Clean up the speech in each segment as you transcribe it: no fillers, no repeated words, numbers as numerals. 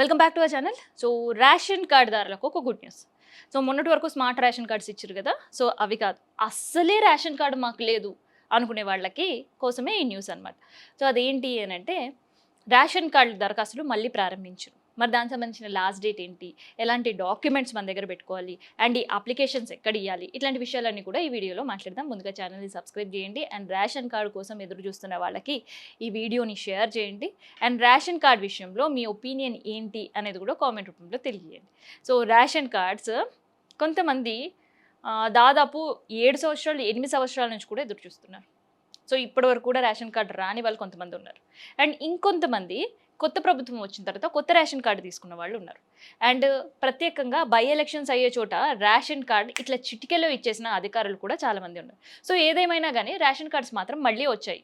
Welcome back to our channel. So ration కార్డుదారులకు ఒక good news. So మొన్నటి వరకు స్మార్ట్ రేషన్ కార్డ్స్ ఇచ్చారు కదా, సో అవి కాదు, అస్సలే రేషన్ కార్డు మాకు లేదు అనుకునే వాళ్ళకి కోసమే ఈ న్యూస్ అనమాట. సో అదేంటి అని అంటే, రేషన్ కార్డు దరఖాస్తులు మళ్ళీ ప్రారంభించరు. మరి దానికి సంబంధించిన లాస్ట్ డేట్ ఏంటి, ఎలాంటి డాక్యుమెంట్స్ మన దగ్గర పెట్టుకోవాలి, అండ్ ఈ అప్లికేషన్స్ ఎక్కడ ఇవ్వాలి, ఇట్లాంటి విషయాలన్నీ కూడా ఈ వీడియోలో మాట్లాడదాం. ముందుగా ఛానల్ని సబ్స్క్రైబ్ చేయండి, అండ్ రేషన్ కార్డు కోసం ఎదురు చూస్తున్న వాళ్ళకి ఈ వీడియోని షేర్ చేయండి. అండ్ రేషన్ కార్డ్ విషయంలో మీ ఒపీనియన్ ఏంటి అనేది కూడా కామెంట్ రూపంలో తెలియజేయండి. సో రేషన్ కార్డ్స్ కొంతమంది దాదాపు 7 సంవత్సరాలు 8 సంవత్సరాల నుంచి కూడా ఎదురు చూస్తున్నారు. సో ఇప్పటి వరకు కూడా రేషన్ కార్డు రాని వాళ్ళు కొంతమంది ఉన్నారు. అండ్ ఇంకొంతమంది కొత్త ప్రభుత్వం వచ్చిన తర్వాత కొత్త రేషన్ కార్డు తీసుకున్న వాళ్ళు ఉన్నారు. అండ్ ప్రత్యేకంగా బై ఎలక్షన్స్ అయ్యే చోట రేషన్ కార్డు ఇట్లా చిటికెలో ఇచ్చేసిన అధికారులు కూడా చాలామంది ఉన్నారు. సో ఏదేమైనా కానీ రేషన్ కార్డ్స్ మాత్రం మళ్ళీ వచ్చాయి.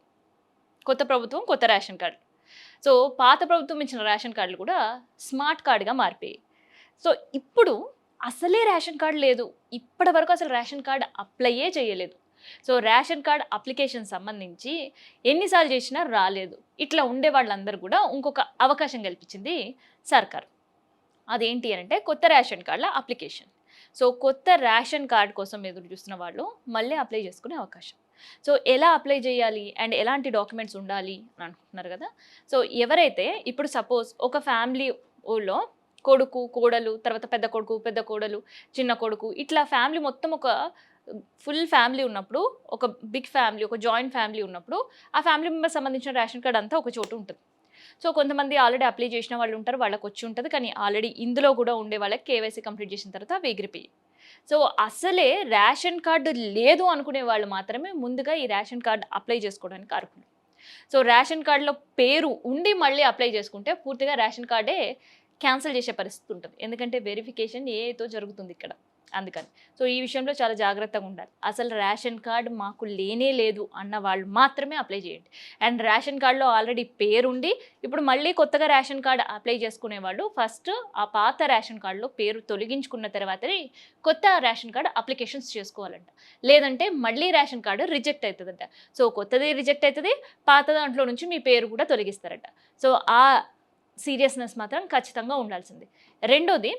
కొత్త ప్రభుత్వం కొత్త రేషన్ కార్డు. సో పాత ప్రభుత్వం ఇచ్చిన రేషన్ కార్డులు కూడా స్మార్ట్ కార్డుగా మారిపోయాయి. సో ఇప్పుడు అసలే రేషన్ కార్డు లేదు. ఇప్పటి వరకు అసలు రేషన్ కార్డు అప్లైయే చేయలేదు. సో రేషన్ కార్డ్ అప్లికేషన్ సంబంధించి ఎన్నిసార్లు చేసినా రాలేదు. ఇట్లా ఉండే వాళ్ళందరూ కూడా ఇంకొక అవకాశం కల్పించింది సర్కార్. అదేంటి అంటే కొత్త రేషన్ కార్డుల అప్లికేషన్. సో కొత్త రేషన్ కార్డ్ కోసం ఎదురు చూస్తున్న వాళ్ళు మళ్ళీ అప్లై చేసుకునే అవకాశం. సో ఎలా అప్లై చేయాలి అండ్ ఎలాంటి డాక్యుమెంట్స్ ఉండాలి అని అనుకుంటున్నారు కదా. సో ఎవరైతే ఇప్పుడు సపోజ్ ఒక ఫ్యామిలీ ఊళ్ళో కొడుకు కోడలు, తర్వాత పెద్ద కొడుకు పెద్ద కోడలు, చిన్న కొడుకు, ఇట్లా ఫ్యామిలీ మొత్తం ఒక ఫుల్ ఫ్యామిలీ ఉన్నప్పుడు, ఒక బిగ్ ఫ్యామిలీ, ఒక జాయింట్ ఫ్యామిలీ ఉన్నప్పుడు ఆ ఫ్యామిలీ మెంబర్స్ సంబంధించిన రేషన్ కార్డ్ అంతా ఒక చోటు ఉంటుంది. సో కొంతమంది ఆల్రెడీ అప్లై చేసిన వాళ్ళు ఉంటారు, వాళ్ళకి వచ్చి ఉంటుంది. కానీ ఆల్రెడీ ఇందులో కూడా ఉండే వాళ్ళకి కేవైసీ కంప్లీట్ చేసిన తర్వాత అవి ఎగిరిపోయి. సో అసలే రేషన్ కార్డు లేదు అనుకునే వాళ్ళు మాత్రమే ముందుగా ఈ రేషన్ కార్డు అప్లై చేసుకోవడానికి అర్హులు. సో రేషన్ కార్డులో పేరు ఉండి మళ్ళీ అప్లై చేసుకుంటే పూర్తిగా రేషన్ కార్డే క్యాన్సిల్ చేసే పరిస్థితి ఉంటుంది. ఎందుకంటే వెరిఫికేషన్ ఏతో జరుగుతుంది ఇక్కడ, అందుకని. సో ఈ విషయంలో చాలా జాగ్రత్తగా ఉండాలి. అసలు రేషన్ కార్డు మాకు లేనే లేదు అన్న వాళ్ళు మాత్రమే అప్లై చేయండి. అండ్ రేషన్ కార్డులో ఆల్రెడీ పేరుండి ఇప్పుడు మళ్ళీ కొత్తగా రేషన్ కార్డు అప్లై చేసుకునే వాళ్ళు ఫస్ట్ ఆ పాత రేషన్ కార్డులో పేరు తొలగించుకున్న తర్వాతనే కొత్త రేషన్ కార్డు అప్లికేషన్స్ చేసుకోవాలంట. లేదంటే మళ్ళీ రేషన్ కార్డు రిజెక్ట్ అవుతుందంట. సో కొత్తది రిజెక్ట్ అవుతుంది, పాత దాంట్లో నుంచి మీ పేరు కూడా తొలగిస్తారట. సో ఆ సీరియస్నెస్ మాత్రం ఖచ్చితంగా ఉండాల్సింది. రెండోది,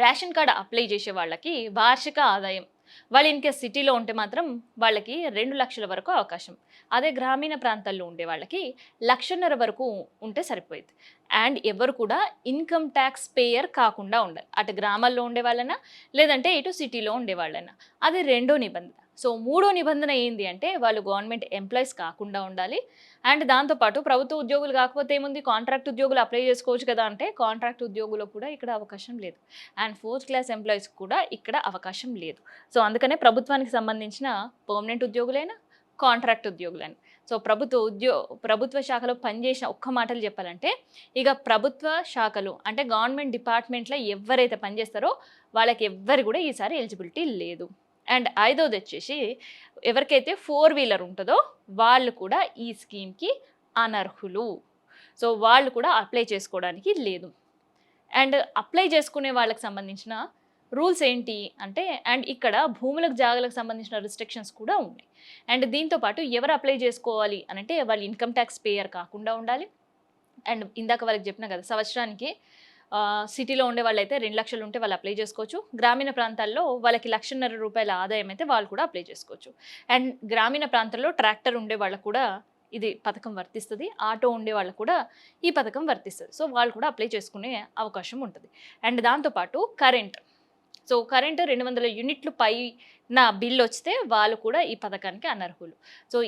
రేషన్ కార్డు అప్లై చేసే వాళ్ళకి వార్షిక ఆదాయం, వాళ్ళు ఇన్కేస్ సిటీలో ఉంటే మాత్రం వాళ్ళకి 2 లక్షల వరకు అవకాశం. అదే గ్రామీణ ప్రాంతాల్లో ఉండే వాళ్ళకి 1,50,000 వరకు ఉంటే సరిపోయింది. అండ్ ఎవరు కూడా ఇన్కమ్ ట్యాక్స్ పేయర్ కాకుండా ఉండాలి. అటు గ్రామాల్లో ఉండే వాళ్ళైనా లేదంటే ఇటు సిటీలో ఉండే వాళ్ళైనా. అది రెండో నిబంధన. సో మూడో నిబంధన ఏంటి అంటే వాళ్ళు గవర్నమెంట్ ఎంప్లాయీస్ కాకుండా ఉండాలి. అండ్ దాంతోపాటు ప్రభుత్వ ఉద్యోగులు కాకపోతే ఏముంది, కాంట్రాక్ట్ ఉద్యోగులు అప్లై చేసుకోవచ్చు కదా అంటే కాంట్రాక్ట్ ఉద్యోగులకు కూడా ఇక్కడ అవకాశం లేదు. అండ్ 4th క్లాస్ ఎంప్లాయీస్ కూడా ఇక్కడ అవకాశం లేదు. సో అందుకనే ప్రభుత్వానికి సంబంధించిన పర్మనెంట్ ఉద్యోగులైనా కాంట్రాక్ట్ ఉద్యోగులైనా, సో ప్రభుత్వ శాఖలో పనిచేసిన ఒక్క మాటలు చెప్పాలంటే, ఇక ప్రభుత్వ శాఖలు అంటే గవర్నమెంట్ డిపార్ట్మెంట్లో ఎవరైతే పనిచేస్తారో వాళ్ళకి ఎవ్వరు కూడా ఈసారి ఎలిజిబిలిటీ లేదు. అండ్ ఐదోది వచ్చేసి ఎవరికైతే 4 వీలర్ ఉంటుందో వాళ్ళు కూడా ఈ స్కీమ్కి అనర్హులు. సో వాళ్ళు కూడా అప్లై చేసుకోవడానికి లేదు. అండ్ అప్లై చేసుకునే వాళ్ళకి సంబంధించిన రూల్స్ ఏంటి అంటే, అండ్ ఇక్కడ భూములకు జాగాలకు సంబంధించిన రిస్ట్రిక్షన్స్ కూడా ఉన్నాయి. అండ్ దీంతోపాటు ఎవరు అప్లై చేసుకోవాలి అని అంటే వాళ్ళు ఇన్కమ్ ట్యాక్స్ పేయర్ కాకుండా ఉండాలి. అండ్ ఇందాక వాళ్ళకి చెప్పిన కదా, సంవత్సరానికి సిటీలో ఉండే వాళ్ళైతే 2 లక్షలు ఉంటే వాళ్ళు అప్లై చేసుకోవచ్చు. గ్రామీణ ప్రాంతాల్లో వాళ్ళకి 1,50,000 రూపాయల ఆదాయం అయితే వాళ్ళు కూడా అప్లై చేసుకోవచ్చు. అండ్ గ్రామీణ ప్రాంతాల్లో ట్రాక్టర్ ఉండే వాళ్ళకు కూడా ఇది పథకం వర్తిస్తుంది. ఆటో ఉండే వాళ్ళకు కూడా ఈ పథకం వర్తిస్తుంది. సో వాళ్ళు కూడా అప్లై చేసుకునే అవకాశం ఉంటుంది. అండ్ దాంతోపాటు సో కరెంటు 200 యూనిట్లు పైన బిల్ వస్తే వాళ్ళు కూడా ఈ పథకానికి అనర్హులు. సో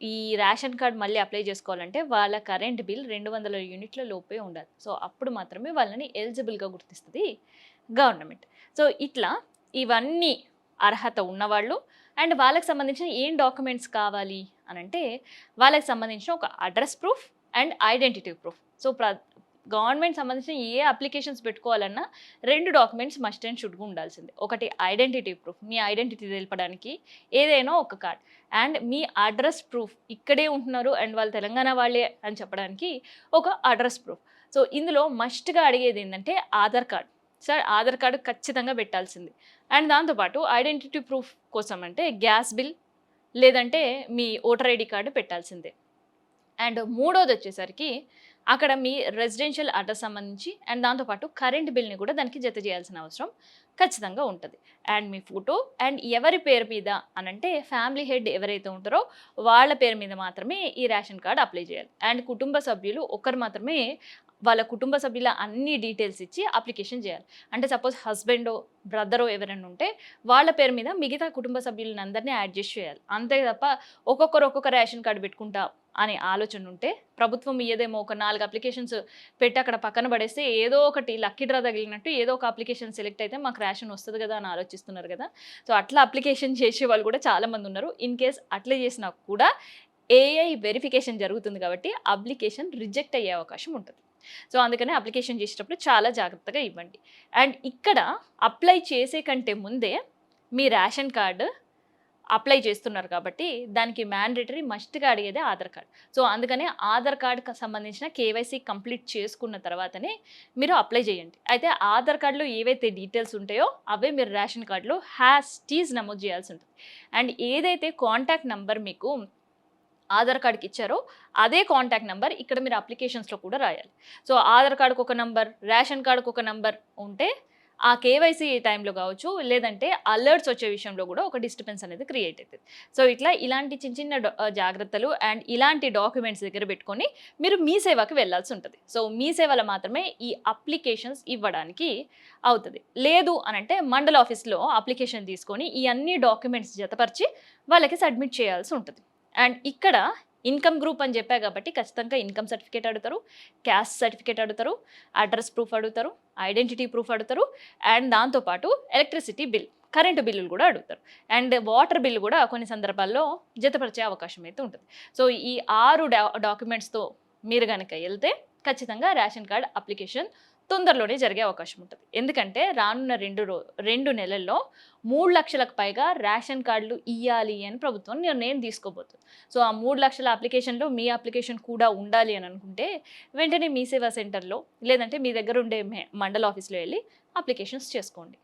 ఈ రేషన్ కార్డ్ మళ్ళీ అప్లై చేసుకోవాలంటే వాళ్ళ కరెంట్ బిల్ 200 యూనిట్ల లోపే ఉండాలి. సో అప్పుడు మాత్రమే వాళ్ళని ఎలిజిబుల్గా గుర్తిస్తుంది గవర్నమెంట్. సో ఇట్లా ఇవన్నీ అర్హత ఉన్నవాళ్ళు. అండ్ వాళ్ళకి సంబంధించిన ఏం డాక్యుమెంట్స్ కావాలి అని అంటే, వాళ్ళకి సంబంధించిన ఒక address proof and identity proof. So government సంబంధించిన ఏ అప్లికేషన్స్ పెట్టుకోవాలన్నా 2 డాక్యుమెంట్స్ మస్ట్ అండ్ షుడ్గా ఉండాల్సిందే. ఒకటి ఐడెంటిటీ ప్రూఫ్, మీ ఐడెంటిటీ తెలపడానికి ఏదైనా ఒక card. And me address proof, ఇక్కడే ఉంటున్నారు అండ్ వాళ్ళు తెలంగాణ వాళ్ళే అని చెప్పడానికి ఒక అడ్రస్ ప్రూఫ్. సో ఇందులో మస్ట్గా అడిగేది ఏంటంటే Aadhaar card. Sir Aadhaar card ఖచ్చితంగా పెట్టాల్సింది. అండ్ దాంతోపాటు ఐడెంటిటీ ప్రూఫ్ కోసం అంటే గ్యాస్ బిల్ లేదంటే మీ ఓటర్ ఐడి కార్డు పెట్టాల్సిందే. అండ్ మూడోది వచ్చేసరికి అక్కడ మీ రెసిడెన్షియల్ అడ్రస్ సంబంధించి అండ్ దాంతోపాటు కరెంట్ బిల్ని కూడా దానికి జత చేయాల్సిన అవసరం ఖచ్చితంగా ఉంటుంది. అండ్ మీ ఫోటో అండ్ ఎవరి పేరు మీద అనంటే ఫ్యామిలీ హెడ్ ఎవరైతే ఉంటారో వాళ్ళ పేరు మీద మాత్రమే ఈ రేషన్ కార్డ్ అప్లై చేయాలి. అండ్ కుటుంబ సభ్యులు ఒకరు మాత్రమే వాళ్ళ కుటుంబ సభ్యుల అన్ని డీటెయిల్స్ ఇచ్చి అప్లికేషన్ చేయాలి. అంటే సపోజ్ హస్బెండో బ్రదరో ఎవరైనా ఉంటే వాళ్ళ పేరు మీద మిగతా కుటుంబ సభ్యులను అందరినీ యాడ్ చేసి చేయాలి. అంతే తప్ప ఒక్కొక్కరు ఒక్కొక్క రేషన్ కార్డు పెట్టుకుంటా అనే ఆలోచన ఉంటే ప్రభుత్వం ఇయ్యదేమో ఒక 4 అప్లికేషన్స్ పెట్టి అక్కడ పక్కన పడేస్తే ఏదో ఒకటి లక్కీ డ్రా తగిలినట్టు ఏదో ఒక అప్లికేషన్ సెలెక్ట్ అయితే మాకు రేషన్ వస్తుంది కదా అని ఆలోచిస్తున్నారు కదా. సో అట్లా అప్లికేషన్ చేసే వాళ్ళు కూడా చాలామంది ఉన్నారు. ఇన్ కేస్ అట్లా చేసినా కూడా ఏఐ వెరిఫికేషన్ జరుగుతుంది కాబట్టి అప్లికేషన్ రిజెక్ట్ అయ్యే అవకాశం ఉంటుంది. సో అందుకనే అప్లికేషన్ చేసేటప్పుడు చాలా జాగ్రత్తగా ఇవ్వండి. అండ్ ఇక్కడ అప్లై చేసే కంటే ముందే మీ రేషన్ కార్డు అప్లై చేస్తున్నారు కాబట్టి దానికి మ్యాండేటరీ మస్ట్గా అడిగేదే ఆధార్ కార్డ్. సో అందుకనే ఆధార్ కార్డ్కి సంబంధించిన కేవైసీ కంప్లీట్ చేసుకున్న తర్వాతనే మీరు అప్లై చేయండి. అయితే ఆధార్ కార్డులో ఏవైతే డీటెయిల్స్ ఉంటాయో అవే మీరు రేషన్ కార్డులో హ్యాస్టీజ్ నమోదు చేయాల్సి ఉంటుంది. అండ్ ఏదైతే కాంటాక్ట్ నెంబర్ మీకు ఆధార్ కార్డ్కి ఇచ్చారో అదే కాంటాక్ట్ నెంబర్ ఇక్కడ మీరు అప్లికేషన్స్లో కూడా రాయాలి. సో ఆధార్ కార్డుకు ఒక నంబర్, రేషన్ కార్డుకు ఒక నంబర్ ఉంటే ఆ కేవైసీ టైంలో కావచ్చు లేదంటే అలర్ట్స్ వచ్చే విషయంలో కూడా ఒక డిస్టర్బెన్స్ అనేది క్రియేట్ అవుతుంది. సో ఇలాంటి చిన్న చిన్న జాగ్రత్తలు అండ్ ఇలాంటి డాక్యుమెంట్స్ దగ్గర పెట్టుకొని మీరు మీ సేవకి వెళ్ళాల్సి ఉంటుంది. సో మీ సేవలో మాత్రమే ఈ అప్లికేషన్స్ ఇవ్వడానికి అవుతుంది. లేదు అనంటే మండల ఆఫీస్లో అప్లికేషన్ తీసుకొని ఈ అన్ని డాక్యుమెంట్స్ జతపరిచి వాళ్ళకి సబ్మిట్ చేయాల్సి ఉంటుంది. అండ్ ఇక్కడ ఇన్కమ్ గ్రూప్ అని చెప్పా కాబట్టి ఖచ్చితంగా ఇన్కమ్ సర్టిఫికేట్ అడుగుతారు, క్యాస్ట్ సర్టిఫికేట్ అడుగుతారు, అడ్రస్ ప్రూఫ్ అడుగుతారు, ఐడెంటిటీ ప్రూఫ్ అడుగుతారు అండ్ దాంతోపాటు ఎలక్ట్రిసిటీ బిల్, కరెంటు బిల్లులు కూడా అడుగుతారు. అండ్ వాటర్ బిల్ కూడా కొన్ని సందర్భాల్లో జతపరిచే అవకాశం అయితే ఉంటుంది. సో ఈ 6 డాక్యుమెంట్స్తో మీరు కనుక వెళ్తే ఖచ్చితంగా రేషన్ కార్డ్ అప్లికేషన్ తొందరలోనే జరిగే అవకాశం ఉంటుంది. ఎందుకంటే రానున్న 2 నెలల్లో 3 లక్షలకు పైగా రేషన్ కార్డులు ఇవ్వాలి అని ప్రభుత్వం నిర్ణయం తీసుకోబోతుంది. సో ఆ 3 లక్షల అప్లికేషన్లో మీ అప్లికేషన్ కూడా ఉండాలి అని అనుకుంటే వెంటనే మీ సేవా సెంటర్లో లేదంటే మీ దగ్గర ఉండే మండల ఆఫీస్లో వెళ్ళి అప్లికేషన్స్ చేసుకోండి.